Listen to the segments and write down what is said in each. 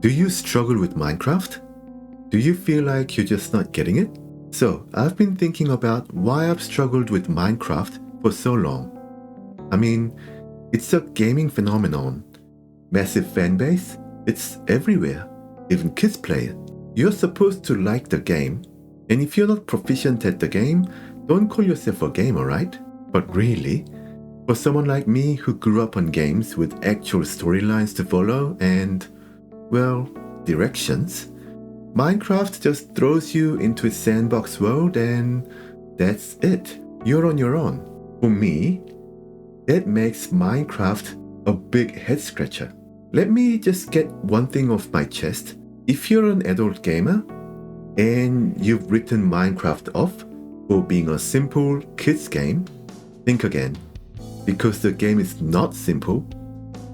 Do you struggle with Minecraft? Do you feel like you're just not getting it? So, I've been thinking about why I've struggled with Minecraft for so long. I mean, it's a gaming phenomenon. Massive fan base, it's everywhere. Even kids play it. You're supposed to like the game, and if you're not proficient at the game, don't call yourself a gamer, right? But really, for someone like me who grew up on games with actual storylines to follow and, well, directions, Minecraft just throws you into a sandbox world and that's it. You're on your own. For me, that makes Minecraft a big head scratcher. Let me just get one thing off my chest. If you're an adult gamer and you've written Minecraft off for being a simple kids game, think again. Because the game is not simple,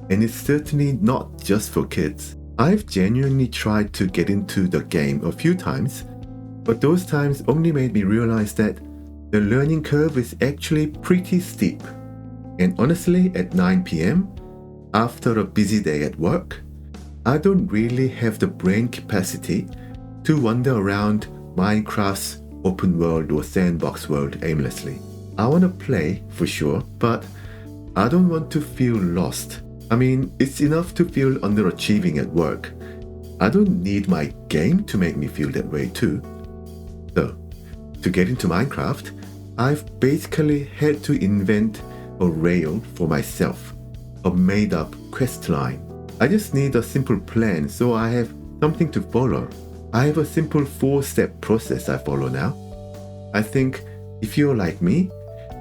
and it's certainly not just for kids. I've genuinely tried to get into the game a few times, but those times only made me realize that the learning curve is actually pretty steep. And honestly, at 9 p.m, after a busy day at work, I don't really have the brain capacity to wander around Minecraft's open world or sandbox world aimlessly. I want to play for sure, but I don't want to feel lost. I mean, it's enough to feel underachieving at work. I don't need my game to make me feel that way too. So, to get into Minecraft, I've basically had to invent a rail for myself, a made-up quest line. I just need a simple plan so I have something to follow. I have a simple 4-step process I follow now. I think if you're like me,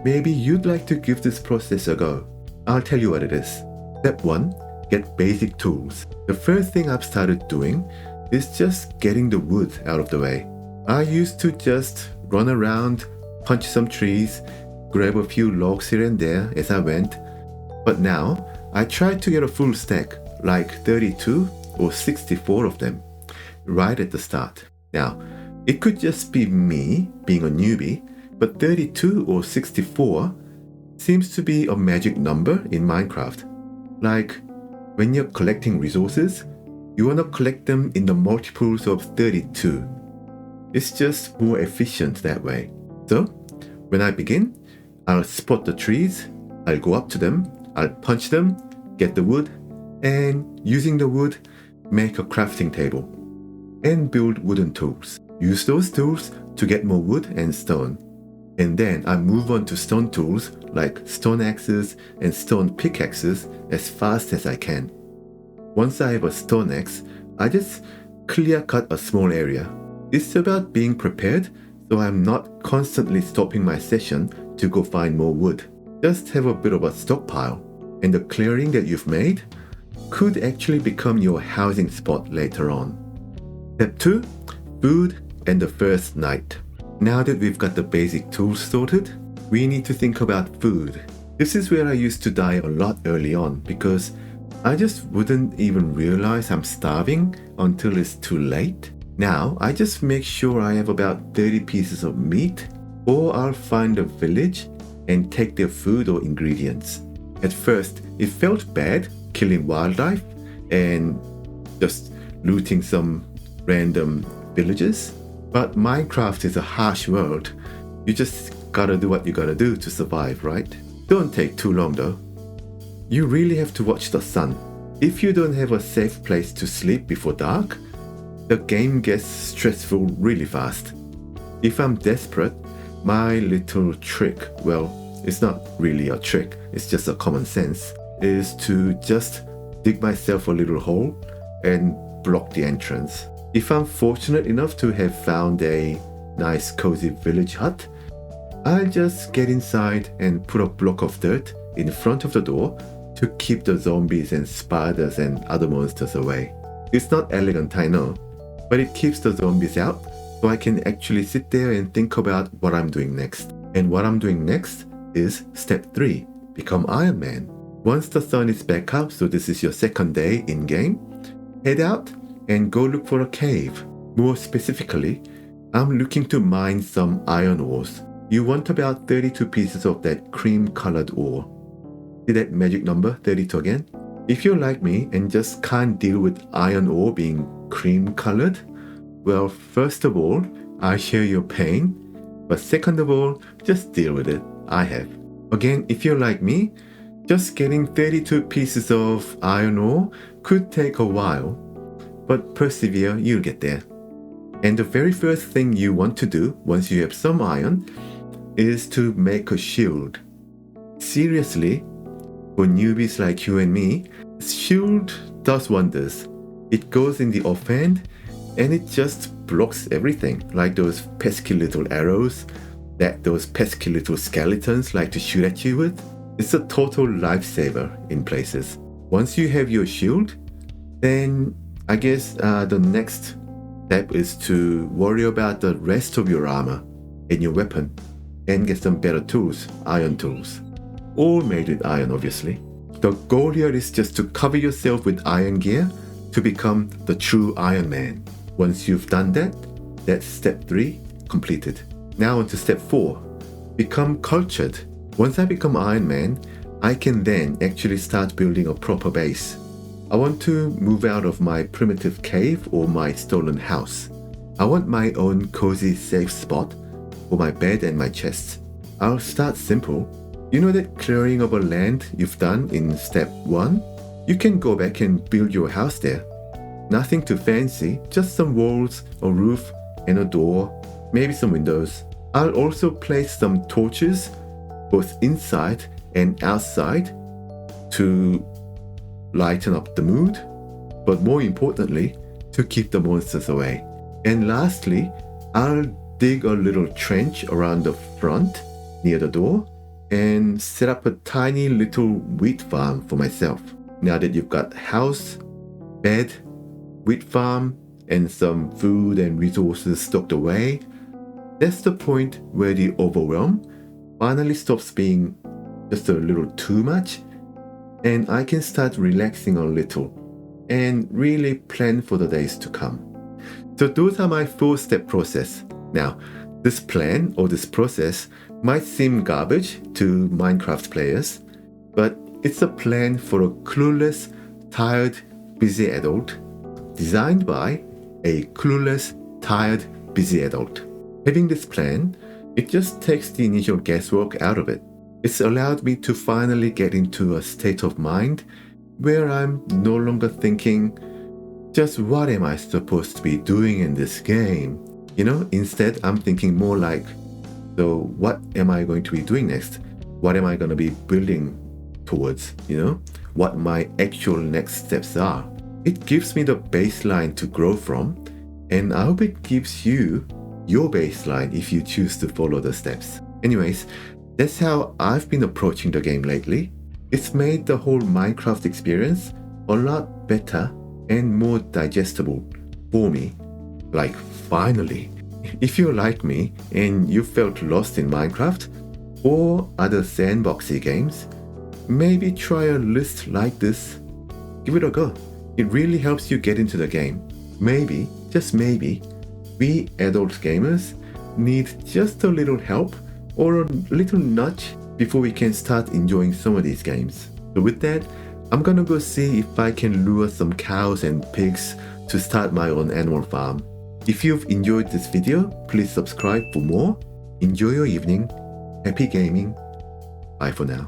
maybe you'd like to give this process a go. I'll tell you what it is. Step 1, get basic tools. The first thing I've started doing is just getting the wood out of the way. I used to just run around, punch some trees, grab a few logs here and there as I went. But now, I try to get a full stack, like 32 or 64 of them, right at the start. Now, it could just be me being a newbie, but 32 or 64 seems to be a magic number in Minecraft. Like, when you're collecting resources, you want to collect them in the multiples of 32. It's just more efficient that way. So, when I begin, I'll spot the trees, I'll go up to them, I'll punch them, get the wood, and using the wood, make a crafting table and build wooden tools. Use those tools to get more wood and stone. And then I move on to stone tools like stone axes and stone pickaxes as fast as I can. Once I have a stone axe, I just clear cut a small area. It's about being prepared so I'm not constantly stopping my session to go find more wood. Just have a bit of a stockpile, and the clearing that you've made could actually become your housing spot later on. Step 2, food and the first night. Now that we've got the basic tools sorted, we need to think about food. This is where I used to die a lot early on because I just wouldn't even realize I'm starving until it's too late. Now, I just make sure I have about 30 pieces of meat, or I'll find a village and take their food or ingredients. At first, it felt bad killing wildlife and just looting some random villages. But Minecraft is a harsh world. You just gotta do what you gotta do to survive, right? Don't take too long though. You really have to watch the sun. If you don't have a safe place to sleep before dark, the game gets stressful really fast. If I'm desperate, my little trick, well, it's not really a trick, it's just a common sense, is to just dig myself a little hole and block the entrance. If I'm fortunate enough to have found a nice cozy village hut, I'll just get inside and put a block of dirt in front of the door to keep the zombies and spiders and other monsters away. It's not elegant, I know, but it keeps the zombies out so I can actually sit there and think about what I'm doing next. And what I'm doing next is step 3, become Iron Man. Once the sun is back up, so this is your second day in-game, head out and go look for a cave. More specifically, I'm looking to mine some iron ores. You want about 32 pieces of that cream-colored ore. See that magic number, 32 again? If you're like me and just can't deal with iron ore being cream colored, well, first of all, I share your pain, but second of all, just deal with it. I have. Again, if you're like me, just getting 32 pieces of iron ore could take a while, but persevere, you'll get there. And the very first thing you want to do once you have some iron is to make a shield. Seriously, for newbies like you and me, shield does wonders. It goes in the offhand and it just blocks everything, like those pesky little arrows that those pesky little skeletons like to shoot at you with. It's a total lifesaver in places. Once you have your shield, then I guess the next step is to worry about the rest of your armor and your weapon and get some better tools, iron tools. All made with iron, obviously. The goal here is just to cover yourself with iron gear to become the true Iron Man. Once you've done that, that's step 3 completed. Now on to step 4, become cultured. Once I become Iron Man, I can then actually start building a proper base. I want to move out of my primitive cave or my stolen house. I want my own cozy safe spot for my bed and my chest. I'll start simple. You know that clearing of a land you've done in step 1? You can go back and build your house there. Nothing too fancy, just some walls, a roof, and a door, maybe some windows. I'll also place some torches both inside and outside to lighten up the mood, but more importantly, to keep the monsters away. And lastly, I'll dig a little trench around the front near the door and set up a tiny little wheat farm for myself. Now that you've got house, bed, wheat farm, and some food and resources stocked away, that's the point where the overwhelm finally stops being just a little too much, and I can start relaxing a little and really plan for the days to come. So those are my 4-step process. Now, this plan or this process might seem garbage to Minecraft players, but it's a plan for a clueless, tired, busy adult, designed by a clueless, tired, busy adult. Having this plan, it just takes the initial guesswork out of it. It's allowed me to finally get into a state of mind where I'm no longer thinking, just what am I supposed to be doing in this game? Instead I'm thinking more like, so what am I going to be doing next? What am I going to be building towards? What my actual next steps are. It gives me the baseline to grow from, and I hope it gives you your baseline if you choose to follow the steps. Anyways, that's how I've been approaching the game lately. It's made the whole Minecraft experience a lot better and more digestible for me. Like, finally. If you're like me and you felt lost in Minecraft or other sandboxy games, maybe try a list like this. Give it a go. It really helps you get into the game. Maybe, just maybe, we adult gamers need just a little help or a little nudge before we can start enjoying some of these games. So with that, I'm gonna go see if I can lure some cows and pigs to start my own animal farm. If you've enjoyed this video, please subscribe for more. Enjoy your evening. Happy gaming. Bye for now.